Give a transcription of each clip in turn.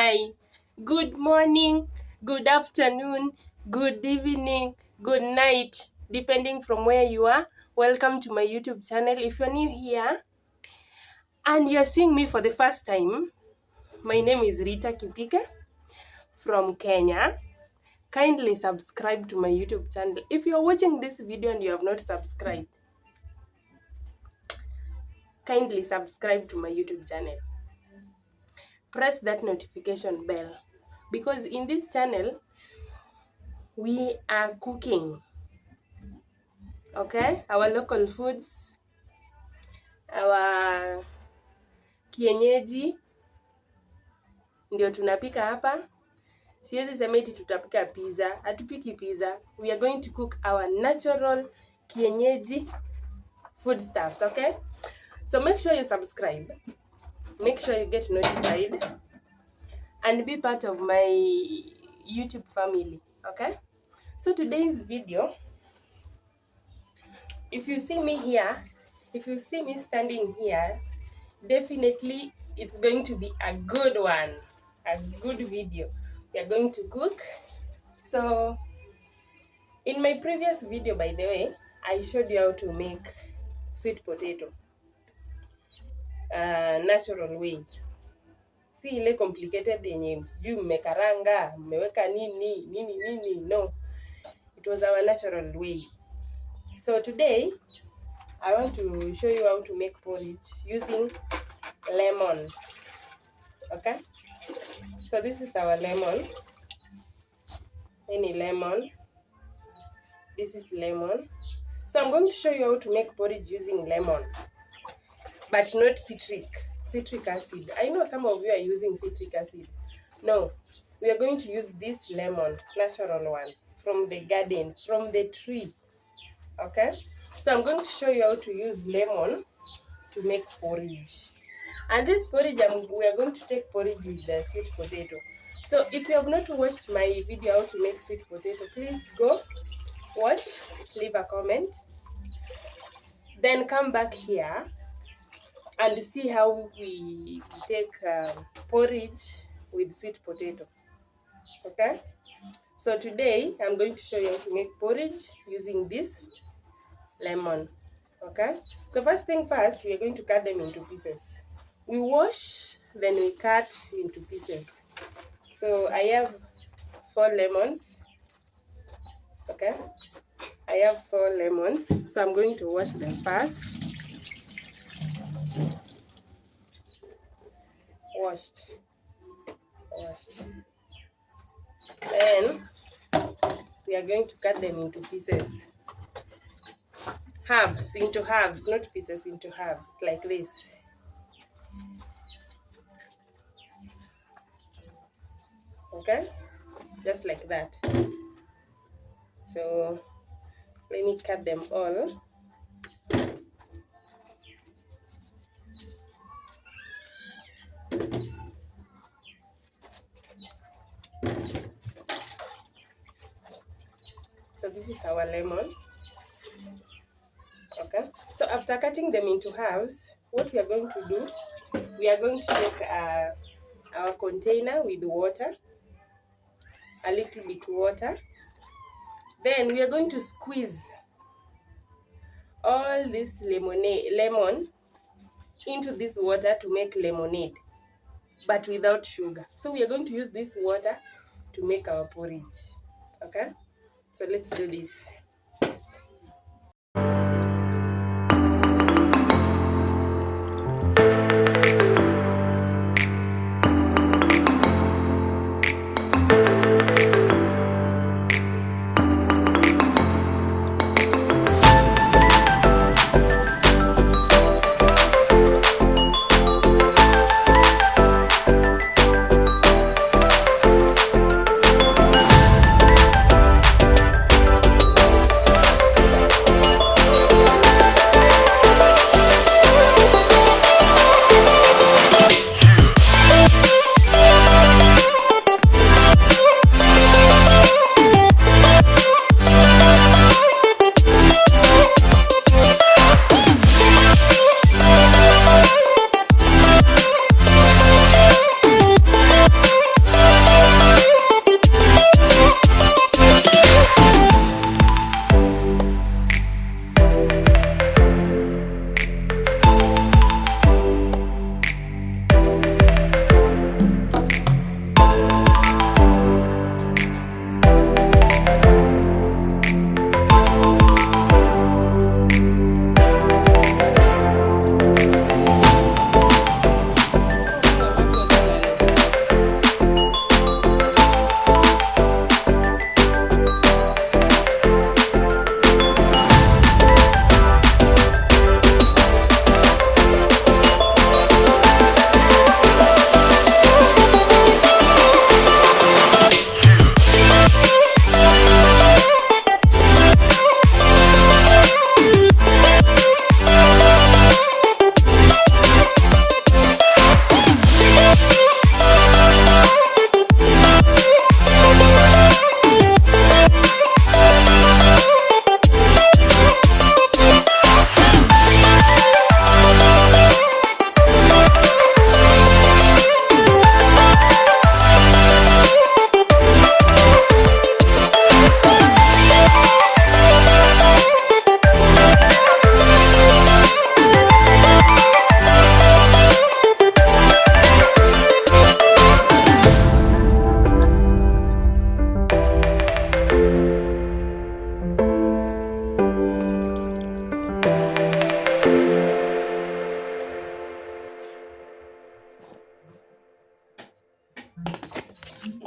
Hi, good morning, good afternoon, good evening, good night, depending from where you are. Welcome to my YouTube channel. If you're new here and you're seeing me for the first time, my name is Rita Kipika from Kenya. Kindly subscribe to my YouTube channel. If you're watching this video and you have not subscribed, kindly subscribe to my YouTube channel. Press that notification bell because in this channel we are cooking, okay, our local foods, our kienyeji ndio tunapika hapa. Siwezi sema eti tutapika pizza, hatupiki pizza. We are going to cook our natural kienyeji foodstuffs, okay? So make sure you subscribe, make sure you get notified and be part of my YouTube family, okay? So today's video, if you see me here, if you see me standing here, definitely it's going to be a good one, a good video. We are going to cook. So in my previous video, by the way, I showed you how to make sweet potato natural way. Si ile complicated yenye sijui mmekaranga mmeweka nini. No, it was our natural way. So today I want to show you how to make porridge using lemon. Okay, so this is our lemon. Any lemon. This is lemon. So I'm going to show you how to make porridge using lemon, but not citric acid. I know some of you are using citric acid. No, we are going to use this lemon, natural one, from the garden, from the tree. Okay, so I'm going to show you how to use lemon to make porridge. And this porridge, we are going to take porridge with the sweet potato. So if you have not watched my video how to make sweet potato, please go watch, leave a comment, then come back here and see how we take porridge with sweet potato. Okay, so today I'm going to show you how to make porridge using this lemon. Okay, so first thing first, we are going to cut them into pieces. We wash, then we cut into pieces. So I have 4 lemons. Okay, I have 4 lemons, so I'm going to wash them first. Washed. Then we are going to cut them into pieces. Halves, into halves, not pieces, into halves, like this. Okay, just like that. So let me cut them all. So this is our lemon. Okay, so after cutting them into halves, what we are going to do, we are going to take our container with water, a little bit water. Then we are going to squeeze all this lemon into this water to make lemonade, but without sugar. So we are going to use this water to make our porridge. Okay, so let's do this.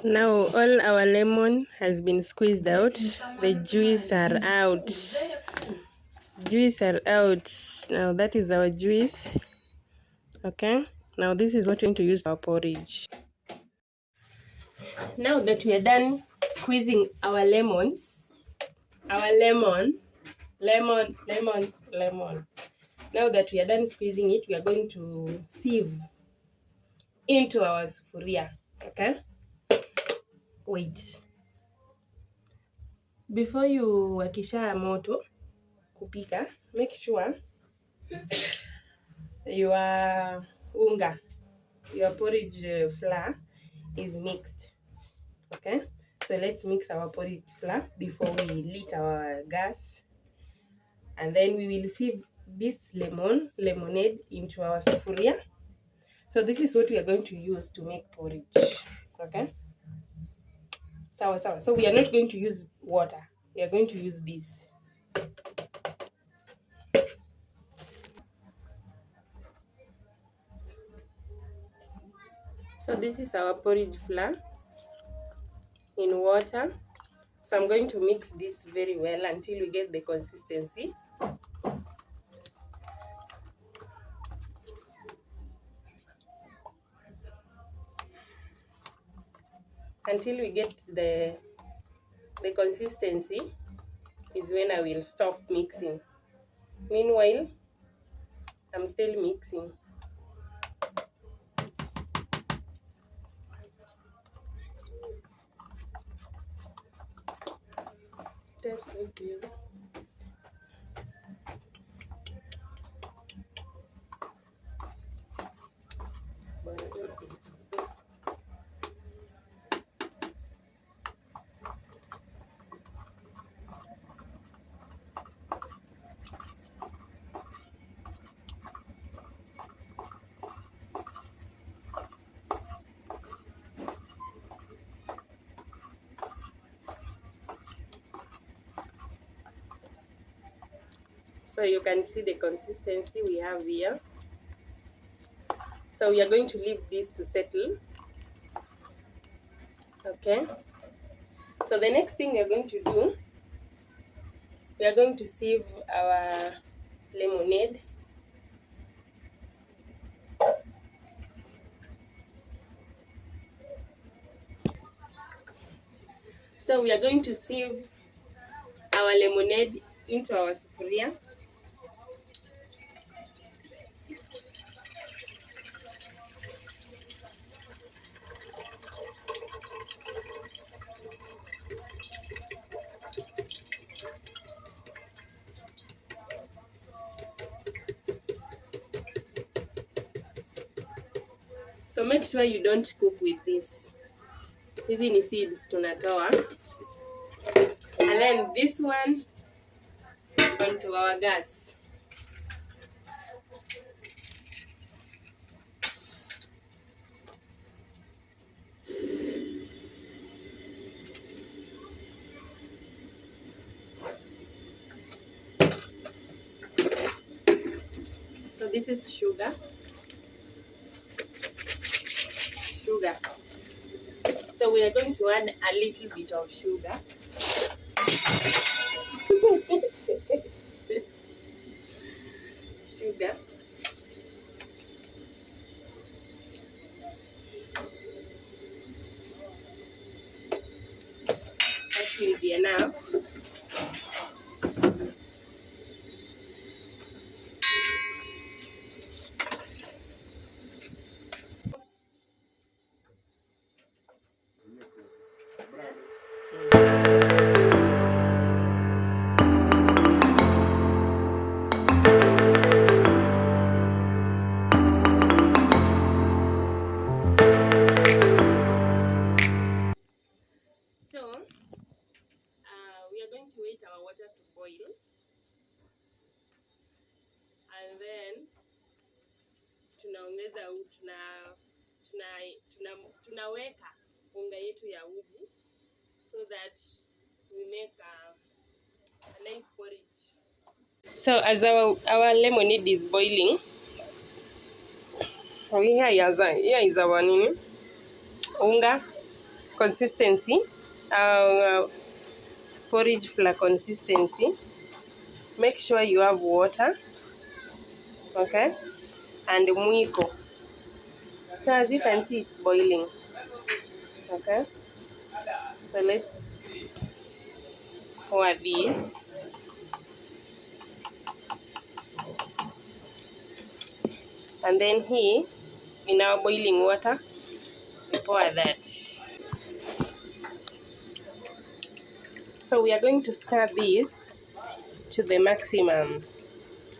Now all our lemon has been squeezed out. The juice are out. Juice are out. Now that is our juice. Okay. Now this is what we're going to use for our porridge. Now that we are done squeezing our lemons, our lemon. Now that we are done squeezing it, we are going to sieve into our sufuria. Okay. Wait. Before you wakisha moto kupika, make sure your unga, your porridge flour is mixed. Okay, so let's mix our porridge flour before we lit our gas, and then we will sieve this lemonade into our sufuria. So this is what we are going to use to make porridge. Okay, so we are not going to use water, we are going to use this. So this is our porridge flour in water. So I'm going to mix this very well until we get the consistency. Until we get the consistency is when I will stop mixing. Meanwhile, I'm still mixing. That's okay. So you can see the consistency we have here. So we are going to leave this to settle. Okay. So the next thing we are going to do, we are going to sieve our lemonade. So we are going to sieve our lemonade into our sufuria. So make sure you don't cook with this. Hizi ni seeds tunatoa. And then this one onto our gas. So this is sugar. So we are going to add a little bit of sugar. Sugar. That will be enough. So we are going to wait our water to boil, and then tunaongeza tunaweka unga yetu ya uji, so that we make a nice porridge. So as our lemonade is boiling, here is our unga. consistency, porridge flour consistency, make sure you have water, okay, and mwiko. So as you can see, it's boiling. Okay, so let's pour this. And then here, in our boiling water, we pour that. So we are going to stir this to the maximum.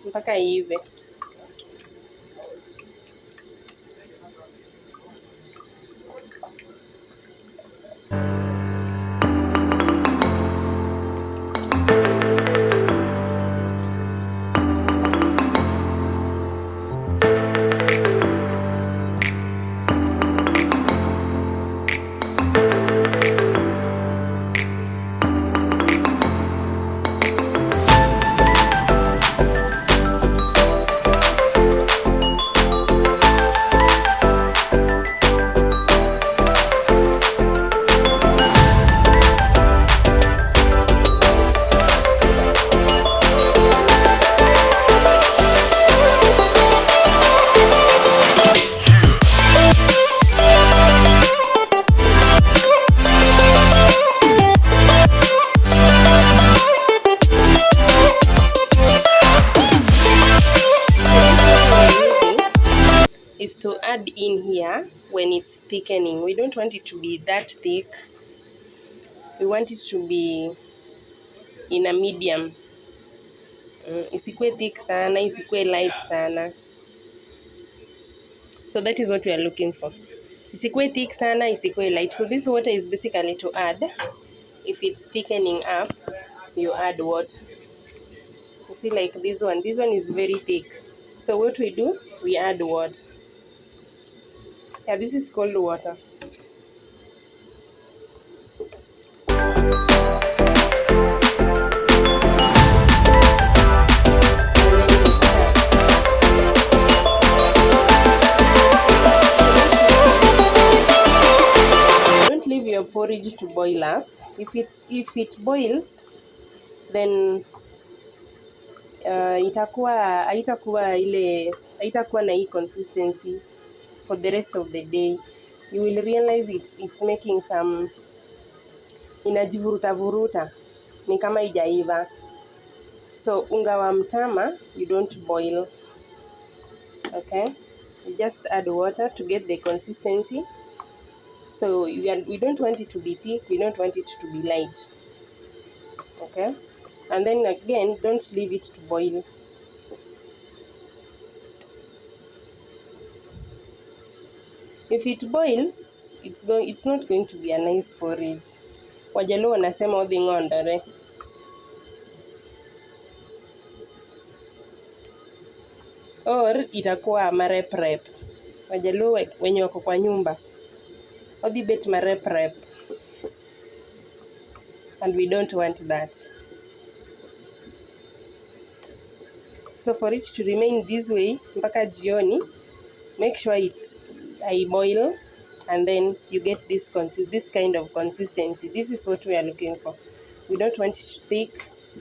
Mpaka ive. Is to add in here when it's thickening. We don't want it to be that thick. We want it to be in a medium. Isikue thick sana, isikue light sana. So that is what we are looking for. Isikue thick sana, isikue light. So this water is basically to add. If it's thickening up, you add water. You see, like this one is very thick. So what we do, we add water. Yeah, this is cold water. Don't leave your porridge to boil up. If it boils, then haitakuwa na hii consistency for the rest of the day. You will realize it's making some, inajivuruta ni kama haijaiva. So unga wa mtama you don't boil. Okay, you just add water to get the consistency. So we don't want it to be thick, we don't want it to be light. Okay, and then again, don't leave it to boil. If it boils, it's not going to be a nice porridge. Wajaluo wanasema odhi ng'ondore. Or itakuwa marep. Wajaluo wenye wako kwa nyumba, odhi bet marep. And we don't want that. So for it to remain this way mpaka jioni, make sure I boil, and then you get this kind of consistency. This is what we are looking for. We don't want it thick,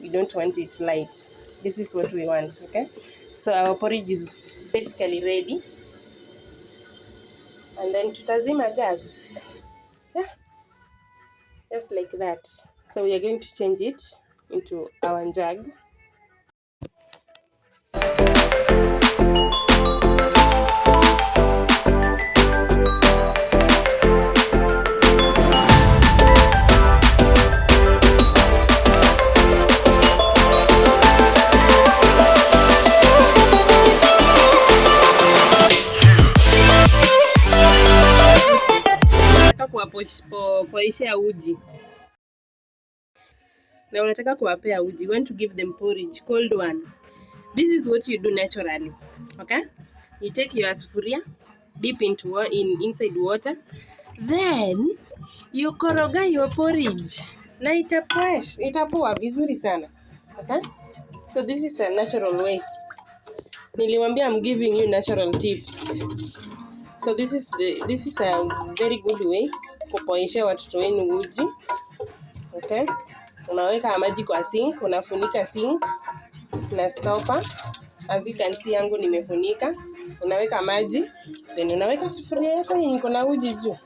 we don't want it light. This is what we want. Okay, so our porridge is basically ready, and then tutazima gas. Yeah, just like that. So we are going to change it into our jug. Kuwapoishia uji na unataka kuwapea uji, you want to give them porridge, cold one. This is what you do naturally. Okay, you take your sufuria, dip inside water, then you koroga your porridge na itapoa vizuri sana. Okay, so this is a natural way. Niliwaambia I'm giving you natural tips. So this is a very good way kupoeshea watoto wenu uji. Okay? Unaweka maji kwa sink, unafunika sink na stopper. As you can see yangu nimefunika. Unaweka maji, then unaweka sufuria yako yenye iko na uji juu.